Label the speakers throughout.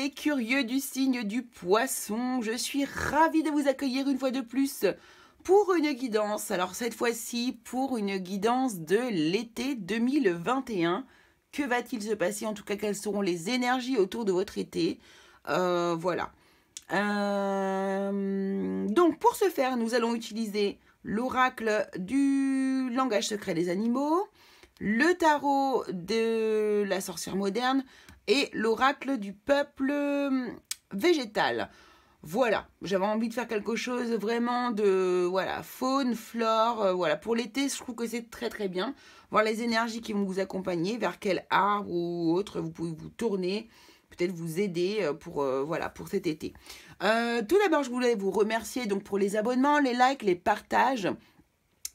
Speaker 1: les curieux du signe du poisson, je suis ravie de vous accueillir une fois de plus pour une guidance. Alors cette fois-ci pour une guidance de l'été 2021. Que va-t-il se passer? En tout cas, quelles seront les énergies autour de votre été? Voilà. Donc pour ce faire, nous allons utiliser l'oracle du langage secret des animaux, le tarot de la sorcière moderne et l'oracle du peuple végétal. Voilà, j'avais envie de faire quelque chose vraiment de voilà, faune, flore, voilà. Pour l'été, je trouve que c'est très très bien. Voir les énergies qui vont vous accompagner, vers quel arbre ou autre vous pouvez vous tourner, peut-être vous aider pour, voilà, pour cet été. Tout d'abord, je voulais vous remercier donc pour les abonnements, les likes, les partages.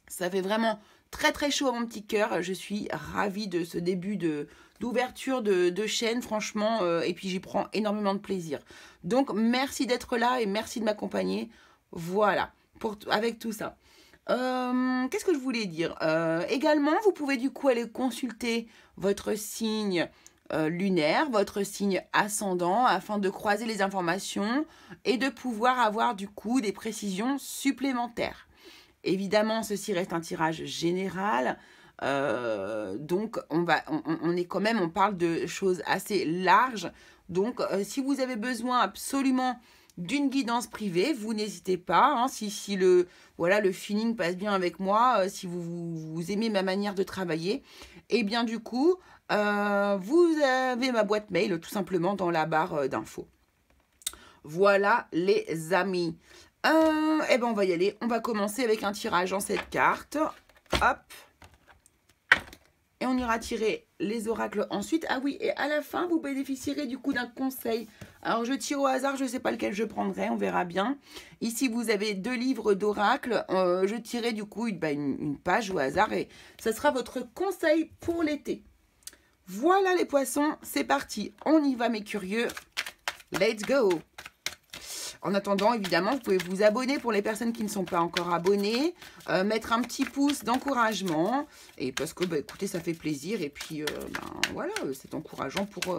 Speaker 1: Ça fait vraiment très très chaud à mon petit cœur. Je suis ravie de ce début d'ouverture de chaîne, franchement, et puis j'y prends énormément de plaisir. Donc merci d'être là et merci de m'accompagner. Voilà, avec tout ça. Qu'est-ce que je voulais dire? Également, vous pouvez du coup aller consulter votre signe lunaire, votre signe ascendant, afin de croiser les informations et de pouvoir avoir du coup des précisions supplémentaires. Évidemment, ceci reste un tirage général, donc on est quand même, on parle de choses assez larges. Donc, si vous avez besoin absolument d'une guidance privée, vous n'hésitez pas. Hein, si le feeling passe bien avec moi, si vous aimez ma manière de travailler, et bien du coup, vous avez ma boîte mail tout simplement dans la barre d'infos. Voilà les amis. Eh ben on va y aller. On va commencer avec un tirage en cette carte. Hop. Et on ira tirer les oracles ensuite. Ah oui, et à la fin, vous bénéficierez du coup d'un conseil. Alors, je tire au hasard, je ne sais pas lequel je prendrai, on verra bien. Ici, vous avez 2 livres d'oracles. Je tirerai du coup une page au hasard et ça sera votre conseil pour l'été. Voilà les poissons, c'est parti. On y va mes curieux. Let's go! En attendant, évidemment, vous pouvez vous abonner pour les personnes qui ne sont pas encore abonnées, mettre un petit pouce d'encouragement, et parce que, écoutez, ça fait plaisir, et puis, voilà, c'est encourageant pour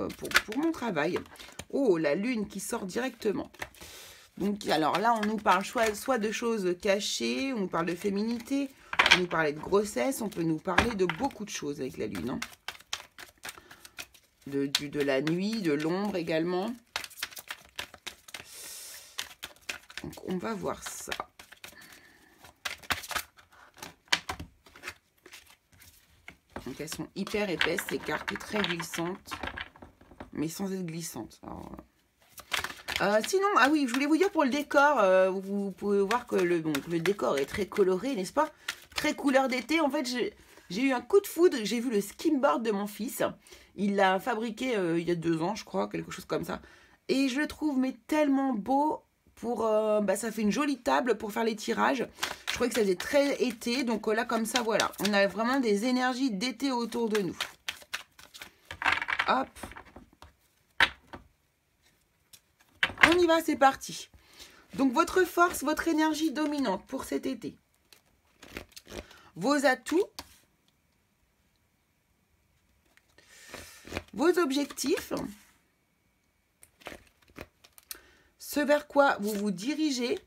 Speaker 1: mon travail. Oh, la lune qui sort directement. Donc, alors là, on nous parle soit de choses cachées, on nous parle de féminité, on nous parle de grossesse, on peut nous parler de beaucoup de choses avec la lune. Hein. De la nuit, de l'ombre également. Donc, on va voir ça. Donc, elles sont hyper épaisses, ces cartes, et très glissantes. Mais sans être glissantes. Alors, sinon, ah oui, je voulais vous dire pour le décor, vous pouvez voir que le décor est très coloré, n'est-ce pas? Très couleur d'été. En fait, j'ai eu un coup de foudre. J'ai vu le skimboard de mon fils. Il l'a fabriqué il y a 2 ans, je crois, quelque chose comme ça. Et je le trouve mais tellement beau. Ça fait une jolie table pour faire les tirages. Je trouvais que ça faisait très été. Donc là, comme ça, voilà. On a vraiment des énergies d'été autour de nous. Hop. On y va, c'est parti. Donc, votre force, votre énergie dominante pour cet été. Vos atouts. Vos objectifs. Ce vers quoi vous vous dirigez.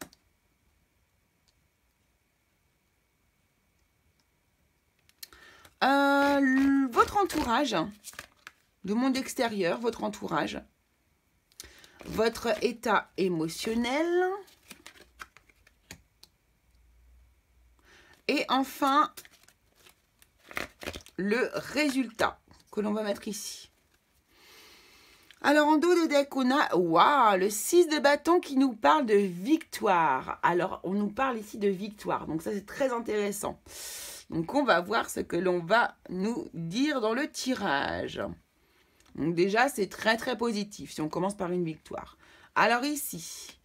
Speaker 1: Votre entourage, le monde extérieur, votre entourage, votre état émotionnel. Et enfin, le résultat que l'on va mettre ici. Alors, en dos de deck, on a le 6 de bâton qui nous parle de victoire. Alors, on nous parle ici de victoire. Donc, ça, c'est très intéressant. Donc, on va voir ce que l'on va nous dire dans le tirage. Donc, déjà, c'est très, très positif si on commence par une victoire. Alors, ici,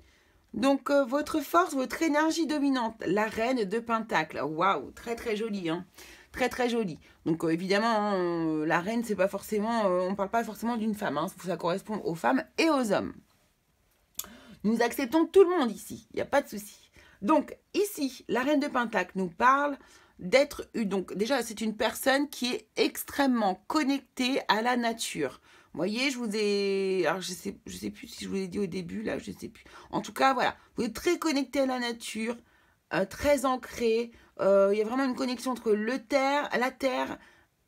Speaker 1: donc, votre force, votre énergie dominante, la reine de Pentacle. Waouh, très, très joli, hein. Très très jolie. Donc évidemment, la reine, c'est pas forcément, on parle pas forcément d'une femme. Hein, ça correspond aux femmes et aux hommes. Nous acceptons tout le monde ici. Il n'y a pas de souci. Donc ici, la reine de Pentacle nous parle d'être... Donc déjà, c'est une personne qui est extrêmement connectée à la nature. Vous voyez, je vous ai... Alors, je sais plus si je vous l'ai dit au début, là, je sais plus. En tout cas, voilà. Vous êtes très connecté à la nature, très ancré. Il y a vraiment une connexion entre la terre,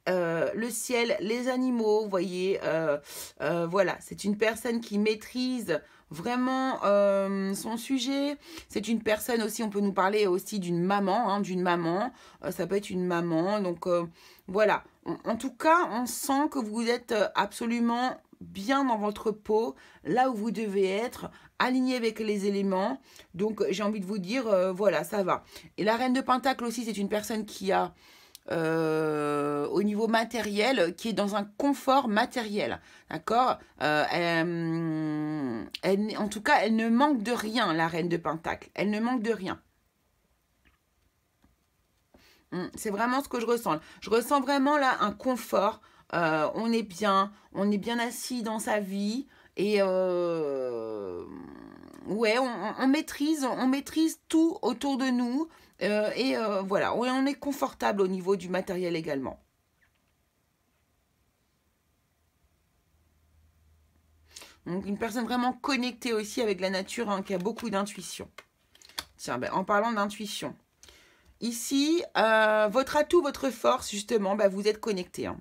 Speaker 1: le ciel, les animaux, vous voyez. Voilà, c'est une personne qui maîtrise vraiment son sujet. C'est une personne aussi, on peut nous parler aussi d'une maman, hein, ça peut être une maman, donc voilà. En tout cas, on sent que vous êtes absolument bien dans votre peau, là où vous devez être, aligné avec les éléments. Donc j'ai envie de vous dire, voilà, ça va. Et la reine de Pentacle aussi, c'est une personne qui a au niveau matériel, qui est dans un confort matériel, d'accord. En tout cas, elle ne manque de rien, la reine de Pentacle. Elle ne manque de rien. C'est vraiment ce que je ressens. Je ressens vraiment là un confort. On est bien assis dans sa vie et ouais, on maîtrise tout autour de nous. Voilà, on est confortable au niveau du matériel également. Donc une personne vraiment connectée aussi avec la nature, hein, qui a beaucoup d'intuition. Tiens, ben, en parlant d'intuition, ici, votre atout, votre force, justement, ben, vous êtes connecté. Hein.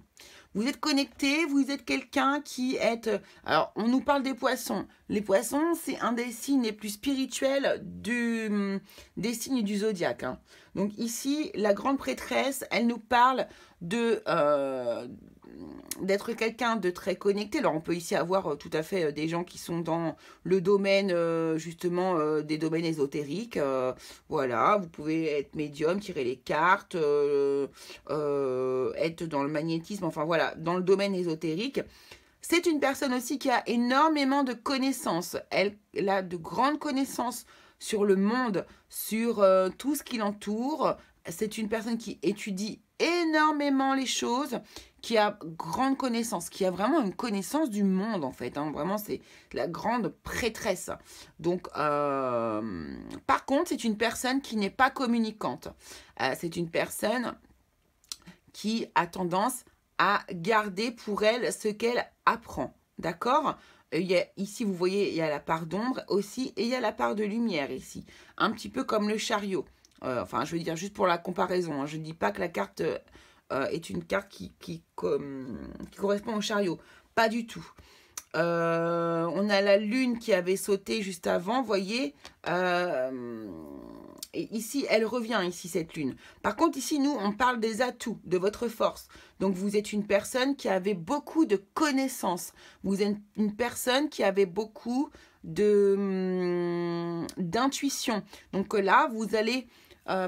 Speaker 1: Vous êtes connecté, vous êtes quelqu'un qui est... Alors, on nous parle des poissons. Les poissons, c'est un des signes les plus spirituels des signes du zodiaque. Hein. Donc ici, la grande prêtresse, elle nous parle d'être quelqu'un de très connecté. Alors, on peut ici avoir tout à fait des gens qui sont dans le domaine, justement, des domaines ésotériques. Voilà, vous pouvez être médium, tirer les cartes, être dans le magnétisme, enfin voilà, dans le domaine ésotérique. C'est une personne aussi qui a énormément de connaissances. Elle a de grandes connaissances sur le monde, sur tout ce qui l'entoure. C'est une personne qui étudie énormément les choses, qui a grande connaissance, qui a vraiment une connaissance du monde en fait. Hein. Vraiment, c'est la grande prêtresse. Donc, par contre, c'est une personne qui n'est pas communicante. C'est une personne qui a tendance à garder pour elle ce qu'elle apprend. D'accord ? Ici, vous voyez, il y a la part d'ombre aussi et il y a la part de lumière ici. Un petit peu comme le chariot. Enfin, je veux dire, juste pour la comparaison. Hein, je ne dis pas que la carte est une carte qui correspond au chariot. Pas du tout. On a la lune qui avait sauté juste avant, vous voyez. Et ici, elle revient, ici, cette lune. Par contre, ici, nous, on parle des atouts, de votre force. Donc, vous êtes une personne qui avait beaucoup de connaissances. Vous êtes une personne qui avait beaucoup d'intuition. Donc là, vous allez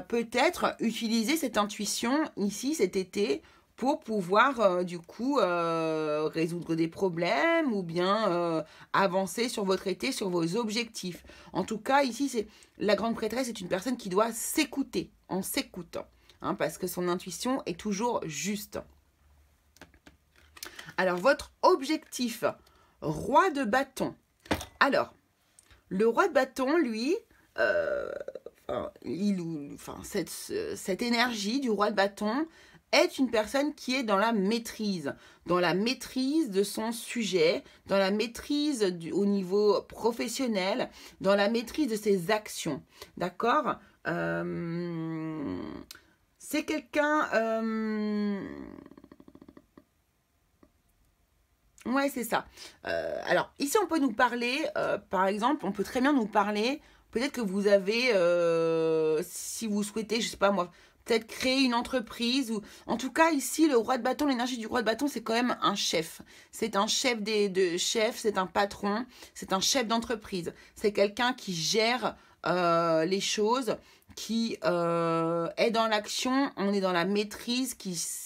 Speaker 1: peut-être utiliser cette intuition, ici, cet été, pour pouvoir, du coup, résoudre des problèmes ou bien avancer sur votre été, sur vos objectifs. En tout cas, ici, c'est la grande prêtresse est une personne qui doit s'écouter. On s'écoute, hein, parce que son intuition est toujours juste. Alors, votre objectif, roi de bâton. Alors, le roi de bâton, lui... cette énergie du roi de bâton est une personne qui est dans la maîtrise de son sujet, dans la maîtrise au niveau professionnel, dans la maîtrise de ses actions. D'accord ? C'est quelqu'un... Ouais, c'est ça. Alors, ici, on peut nous parler, par exemple, on peut très bien nous parler... Peut-être que vous avez, si vous souhaitez, je sais pas moi, peut-être créer une entreprise. Ou en tout cas, ici, le roi de bâton, l'énergie du roi de bâton, c'est quand même un chef. C'est un chef de chefs, c'est un patron, c'est un chef d'entreprise. C'est quelqu'un qui gère les choses, qui est dans l'action, on est dans la maîtrise,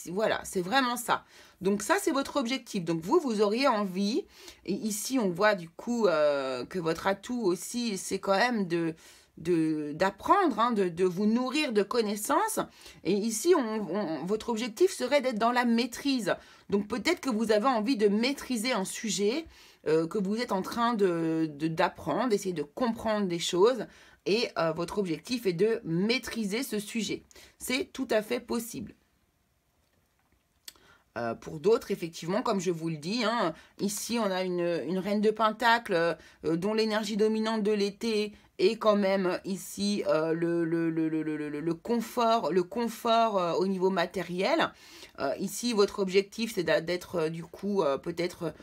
Speaker 1: voilà, c'est vraiment ça. Donc ça, c'est votre objectif. Donc vous auriez envie, et ici on voit du coup que votre atout aussi, c'est quand même d'apprendre, hein, de vous nourrir de connaissances. Et ici, votre objectif serait d'être dans la maîtrise. Donc peut-être que vous avez envie de maîtriser un sujet, que vous êtes en train d'apprendre, d'essayer de comprendre des choses. Et votre objectif est de maîtriser ce sujet. C'est tout à fait possible. Pour d'autres, effectivement, comme je vous le dis, hein, ici on a une reine de pentacle dont l'énergie dominante de l'été est quand même ici le confort au niveau matériel. Ici, votre objectif, c'est d'être du coup peut-être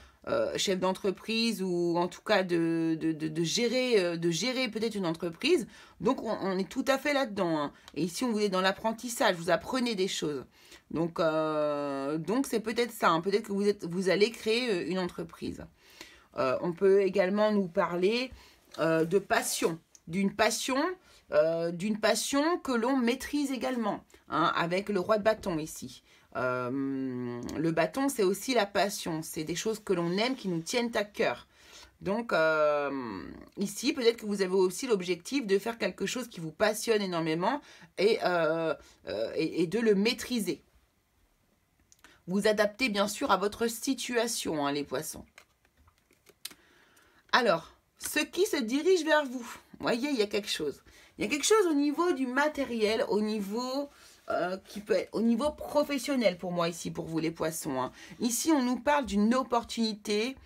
Speaker 1: chef d'entreprise ou en tout cas de gérer peut-être une entreprise. Donc on est tout à fait là-dedans. Hein. Et ici, on vous est dans l'apprentissage, vous apprenez des choses. Donc c'est peut-être ça, hein. Peut-être que vous allez créer une entreprise. On peut également nous parler de passion, d'une passion que l'on maîtrise également, hein, avec le roi de bâton ici. Le bâton, c'est aussi la passion, c'est des choses que l'on aime, qui nous tiennent à cœur. Donc ici, peut-être que vous avez aussi l'objectif de faire quelque chose qui vous passionne énormément et de le maîtriser. Vous adaptez bien sûr à votre situation, hein, les poissons. Alors, ce qui se dirige vers vous, vous voyez, il y a quelque chose. Il y a quelque chose au niveau du matériel, au niveau qui peut être au niveau professionnel pour moi ici, pour vous les poissons. Hein. Ici, on nous parle d'une opportunité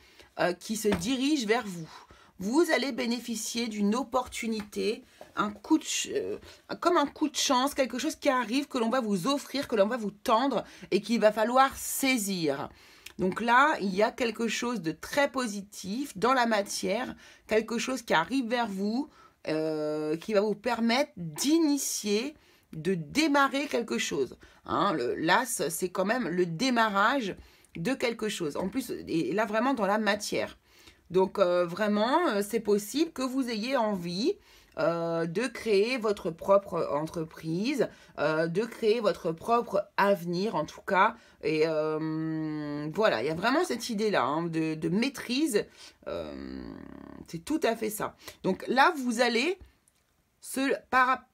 Speaker 1: qui se dirige vers vous. Vous allez bénéficier d'une opportunité, comme un coup de chance, quelque chose qui arrive, que l'on va vous offrir, que l'on va vous tendre et qu'il va falloir saisir. Donc là, il y a quelque chose de très positif dans la matière, quelque chose qui arrive vers vous, qui va vous permettre d'initier, de démarrer quelque chose. Hein, l'as, c'est quand même le démarrage de quelque chose. En plus, et là vraiment dans la matière. Donc vraiment, c'est possible que vous ayez envie de créer votre propre entreprise, de créer votre propre avenir en tout cas. Et voilà, il y a vraiment cette idée-là hein, de maîtrise. C'est tout à fait ça. Donc là, vous allez,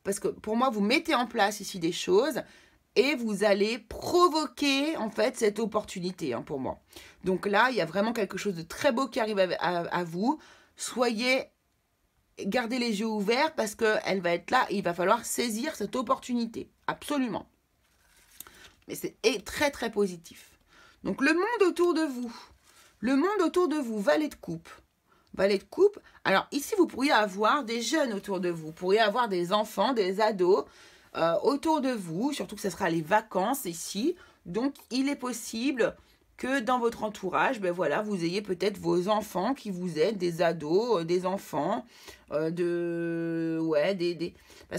Speaker 1: parce que pour moi, vous mettez en place ici des choses et vous allez provoquer en fait cette opportunité hein, pour moi. Donc là, il y a vraiment quelque chose de très beau qui arrive à vous. Gardez les yeux ouverts parce qu'elle va être là et il va falloir saisir cette opportunité. Absolument. Mais c'est très très positif. Donc le monde autour de vous. Le monde autour de vous, valet de coupe. Valet de coupe. Alors ici, vous pourriez avoir des jeunes autour de vous. Vous pourriez avoir des enfants, des ados autour de vous. Surtout que ce sera les vacances ici. Donc il est possible que dans votre entourage, ben voilà, vous ayez peut-être vos enfants qui vous aident, des ados, des enfants, parce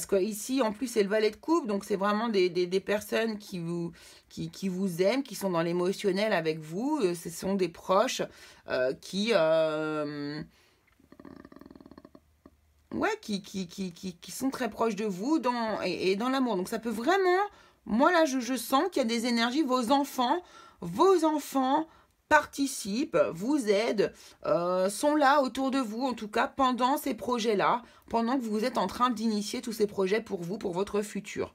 Speaker 1: que ici en plus c'est le valet de coupe, donc c'est vraiment des personnes qui vous aiment, qui sont dans l'émotionnel avec vous, ce sont des proches qui sont très proches de vous et dans l'amour. Donc ça peut vraiment, moi là je sens qu'il y a des énergies, vos enfants participent, vous aident, sont là autour de vous, en tout cas pendant ces projets-là, pendant que vous êtes en train d'initier tous ces projets pour vous, pour votre futur.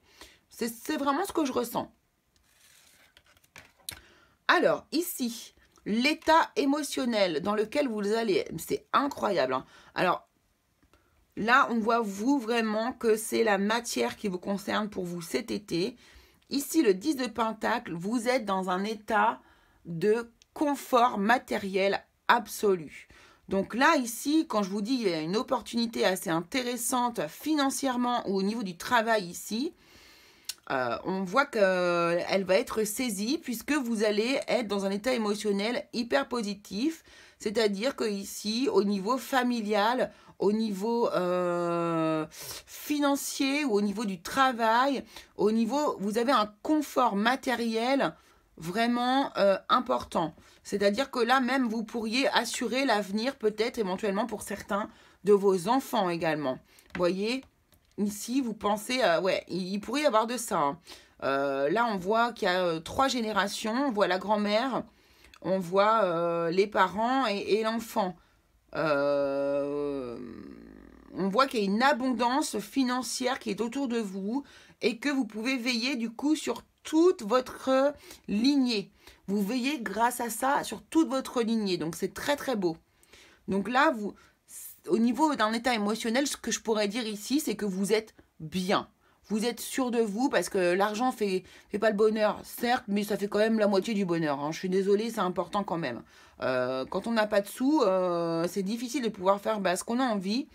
Speaker 1: C'est vraiment ce que je ressens. Alors, ici, l'état émotionnel dans lequel vous allez, c'est incroyable. Hein. Alors, là, on voit vous vraiment que c'est la matière qui vous concerne pour vous cet été. Ici, le 10 de Pentacle, vous êtes dans un état de confort matériel absolu. Donc là, ici, quand je vous dis qu'il y a une opportunité assez intéressante financièrement ou au niveau du travail ici, on voit qu'elle va être saisie puisque vous allez être dans un état émotionnel hyper positif. C'est-à-dire que ici, au niveau familial, au niveau financier ou au niveau du travail, vous avez un confort matériel vraiment important. C'est-à-dire que là même, vous pourriez assurer l'avenir peut-être éventuellement pour certains de vos enfants également. Vous voyez, ici, vous pensez, il pourrait y avoir de ça. Hein. Là, on voit qu'il y a 3 générations. On voit la grand-mère, on voit les parents et l'enfant. On voit qu'il y a une abondance financière qui est autour de vous et que vous pouvez veiller du coup sur toute votre lignée. Vous veillez grâce à ça sur toute votre lignée. Donc c'est très très beau. Donc là, au niveau d'un état émotionnel, ce que je pourrais dire ici, c'est que vous êtes bien. Vous êtes sûr de vous parce que l'argent fait pas le bonheur, certes, mais ça fait quand même la moitié du bonheur. Hein. Je suis désolée, c'est important quand même. Quand on n'a pas de sous, c'est difficile de pouvoir faire ce qu'on a envie.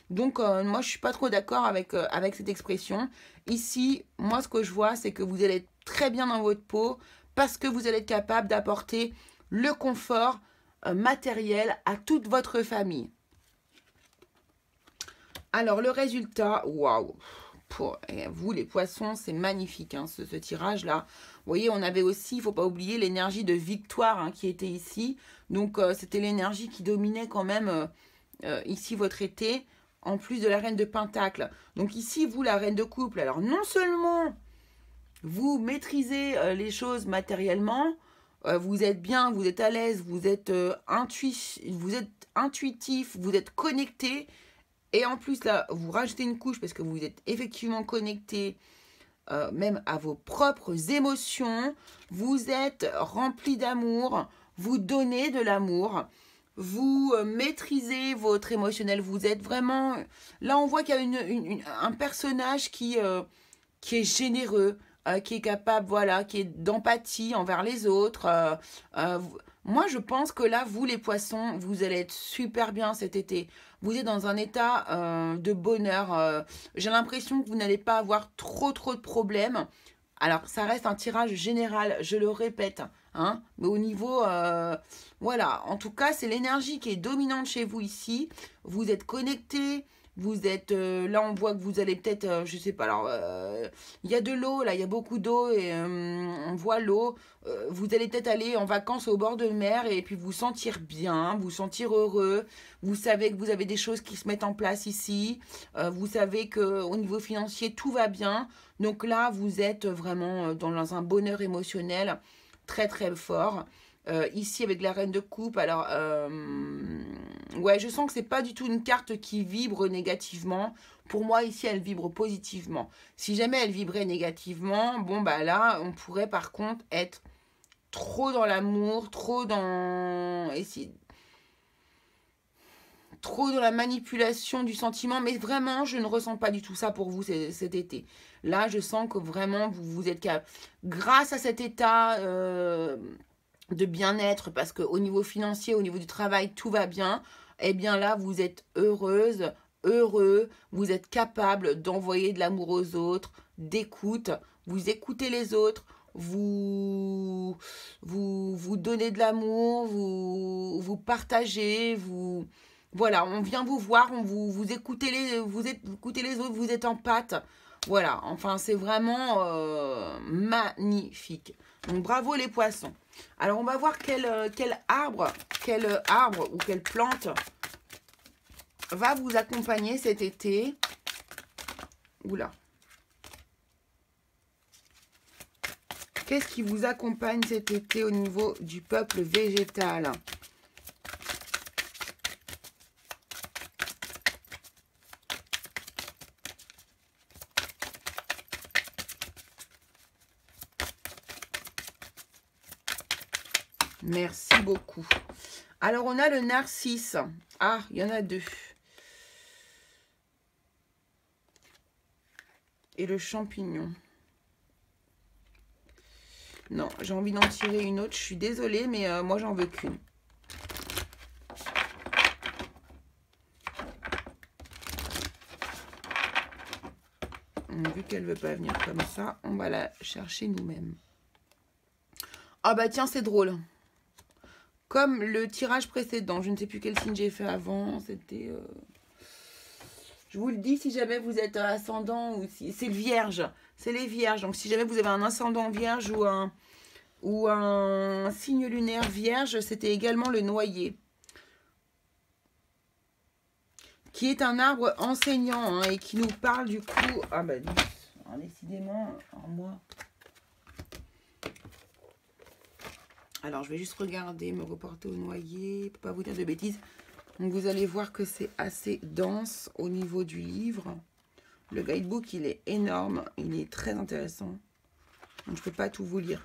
Speaker 1: Donc, moi, je suis pas trop d'accord avec cette expression. Ici, moi, ce que je vois, c'est que vous allez être très bien dans votre peau parce que vous allez être capable d'apporter le confort matériel à toute votre famille. Alors, le résultat, waouh! Pour vous, les poissons, c'est magnifique, hein, ce tirage-là. Vous voyez, on avait aussi, il ne faut pas oublier, l'énergie de victoire hein, qui était ici. Donc, c'était l'énergie qui dominait quand même ici votre été, en plus de la reine de Pentacle. Donc ici, vous, la reine de couple, alors non seulement vous maîtrisez les choses matériellement, vous êtes bien, vous êtes à l'aise, vous êtes intuitif, vous êtes connecté. Et en plus, là, vous rajoutez une couche parce que vous êtes effectivement connecté même à vos propres émotions. Vous êtes rempli d'amour, vous donnez de l'amour. Vous maîtrisez votre émotionnel, vous êtes vraiment... Là, on voit qu'il y a un personnage qui est généreux, qui est capable, voilà, qui est d'empathie envers les autres. Moi, je pense que là, vous, les poissons, vous allez être super bien cet été. Vous êtes dans un état de bonheur. J'ai l'impression que vous n'allez pas avoir trop de problèmes. Alors, ça reste un tirage général, je le répète. Hein, mais au niveau, voilà, en tout cas, c'est l'énergie qui est dominante chez vous ici. Vous êtes connecté, vous êtes, là on voit que vous allez peut-être, je sais pas, alors, il y a de l'eau, là, il y a beaucoup d'eau et on voit l'eau. Vous allez peut-être aller en vacances au bord de mer et puis vous sentir bien, vous sentir heureux. Vous savez que vous avez des choses qui se mettent en place ici. Vous savez qu'au niveau financier, tout va bien. Donc là, vous êtes vraiment dans un bonheur émotionnel très fort. Ici avec la reine de coupe, alors ouais, je sens que c'est pas du tout une carte qui vibre négativement. Pour moi ici elle vibre positivement. Si jamais elle vibrait négativement, bon bah là on pourrait par contre être trop dans l'amour, trop dans la manipulation du sentiment, mais vraiment, je ne ressens pas du tout ça pour vous cet été. Là, je sens que vraiment, vous êtes capable, grâce à cet état de bien-être, parce qu'au niveau financier, au niveau du travail, tout va bien, eh bien là, vous êtes heureuse, heureux, vous êtes capable d'envoyer de l'amour aux autres, d'écoute, vous écoutez les autres, vous donnez de l'amour, vous partagez, voilà, on vient vous voir, vous écoutez écoutez les autres, vous êtes en pâte. Voilà, enfin c'est vraiment magnifique. Donc bravo les poissons. Alors on va voir quel arbre ou quelle plante va vous accompagner cet été. Oula. Qu'est-ce qui vous accompagne cet été au niveau du peuple végétal ? Merci beaucoup. Alors, on a le narcisse. Ah, il y en a deux. Et le champignon. Non, j'ai envie d'en tirer une autre. Je suis désolée, mais moi, j'en veux qu'une. Vu qu'elle ne veut pas venir comme ça, on va la chercher nous-mêmes. Ah bah tiens, c'est drôle. Comme le tirage précédent, je ne sais plus quel signe j'ai fait avant, c'était... Je vous le dis, si jamais vous êtes ascendant, ou si c'est le vierge, c'est les vierges. Donc si jamais vous avez un ascendant vierge ou un signe lunaire vierge, c'était également le noyer. Qui est un arbre enseignant hein, et qui nous parle du coup... Ah bah décidément, moi... Alors, je vais juste regarder, me reporter au noyer, pour pas vous dire de bêtises. Donc, vous allez voir que c'est assez dense au niveau du livre. Le guidebook, il est énorme, il est très intéressant. Donc, je ne peux pas tout vous lire.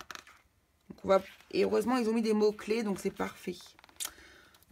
Speaker 1: Donc, on va... Et heureusement, ils ont mis des mots-clés, donc c'est parfait.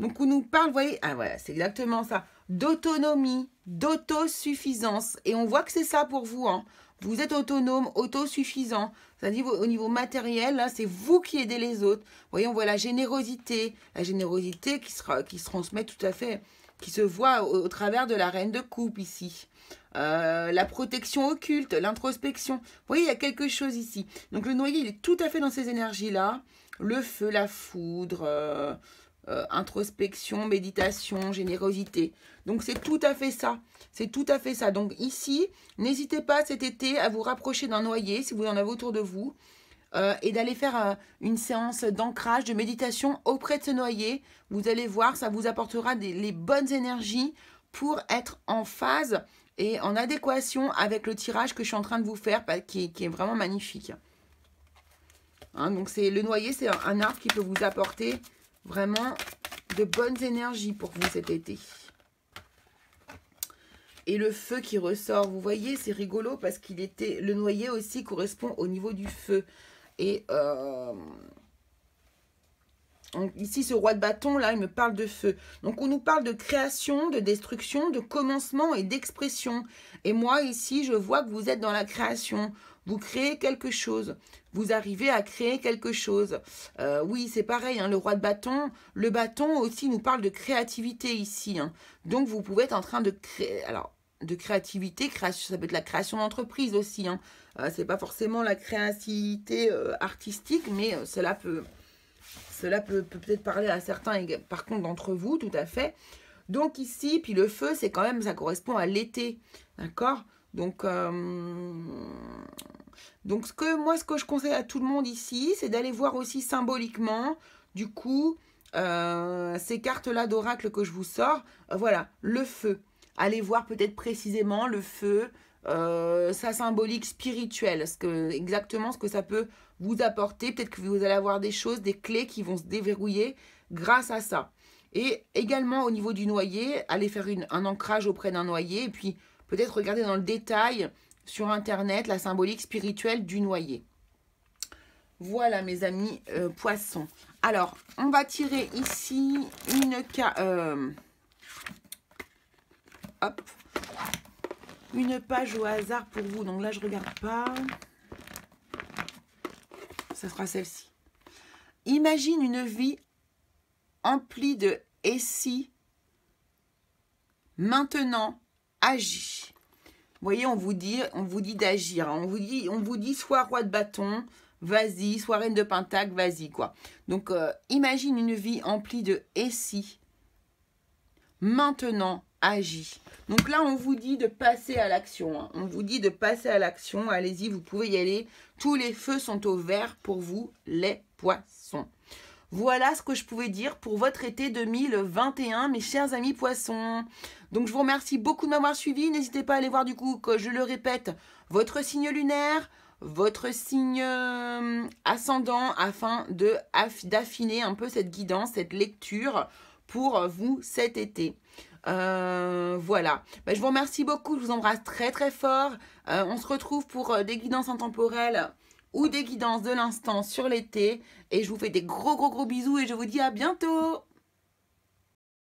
Speaker 1: Donc, on nous parle, vous voyez, ah voilà, c'est exactement ça. D'autonomie, d'autosuffisance. Et on voit que c'est ça pour vous. Hein. Vous êtes autonome, autosuffisant. C'est-à-dire au niveau matériel, là, c'est vous qui aidez les autres. Vous voyez, on voit la générosité qui se transmet tout à fait, qui se voit au travers de la reine de coupe ici. La protection occulte, l'introspection. Vous voyez, il y a quelque chose ici. Donc le noyer, il est tout à fait dans ces énergies-là. Le feu, la foudre, introspection, méditation, générosité. Donc c'est tout à fait ça. C'est tout à fait ça. Donc ici, n'hésitez pas cet été à vous rapprocher d'un noyer, si vous en avez autour de vous, et d'aller faire une séance d'ancrage, de méditation auprès de ce noyer. Vous allez voir, ça vous apportera les bonnes énergies pour être en phase et en adéquation avec le tirage que je suis en train de vous faire, qui est vraiment magnifique. Hein, donc le noyer, c'est un arbre qui peut vous apporter vraiment de bonnes énergies pour vous cet été. Et le feu qui ressort, vous voyez, c'est rigolo parce le noyer aussi correspond au niveau du feu. Et ici, ce roi de bâton, là, il me parle de feu. Donc, on nous parle de création, de destruction, de commencement et d'expression. Et moi, ici, je vois que vous êtes dans la création. Vous créez quelque chose. Vous arrivez à créer quelque chose. Oui, c'est pareil, hein, le roi de bâton. Le bâton aussi nous parle de créativité ici. Hein. Donc, vous pouvez être en train de créer... Alors, de créativité, ça peut être la création d'entreprise aussi. Hein. C'est pas forcément la créativité artistique, mais cela peut peut-être parler à certains, par contre, d'entre vous, tout à fait. Donc ici, puis le feu, c'est quand même, ça correspond à l'été, d'accord? Donc ce que je conseille à tout le monde ici, c'est d'aller voir aussi symboliquement, du coup, ces cartes-là d'oracle que je vous sors, voilà, le feu. Allez voir peut-être précisément le feu, sa symbolique spirituelle, exactement ce que ça peut vous apporter. Peut-être que vous allez avoir des choses, des clés qui vont se déverrouiller grâce à ça. Et également au niveau du noyer, allez faire un ancrage auprès d'un noyer et puis peut-être regarder dans le détail sur Internet la symbolique spirituelle du noyer. Voilà mes amis poissons. Alors, on va tirer ici une page au hasard pour vous. Donc là, je regarde pas. Ça sera celle-ci. Imagine une vie emplie de « et si ». Maintenant, agis. Vous voyez, on vous dit d'agir. On vous dit soit roi de bâton, vas-y, soit reine de pentacle, vas-y, quoi. Donc, imagine une vie emplie de « et si ». Maintenant, agis. Donc là, on vous dit de passer à l'action. Hein. On vous dit de passer à l'action. Allez-y, vous pouvez y aller. Tous les feux sont au vert pour vous, les poissons. Voilà ce que je pouvais dire pour votre été 2021, mes chers amis poissons. Donc, je vous remercie beaucoup de m'avoir suivi. N'hésitez pas à aller voir, du coup, que je le répète, votre signe lunaire, votre signe ascendant, afin d'affiner un peu cette guidance, cette lecture pour vous cet été. Voilà. Je vous remercie beaucoup. Je vous embrasse très très fort. On se retrouve pour des guidances intemporelles ou des guidances de l'instant sur l'été. Et je vous fais des gros bisous et je vous dis à bientôt.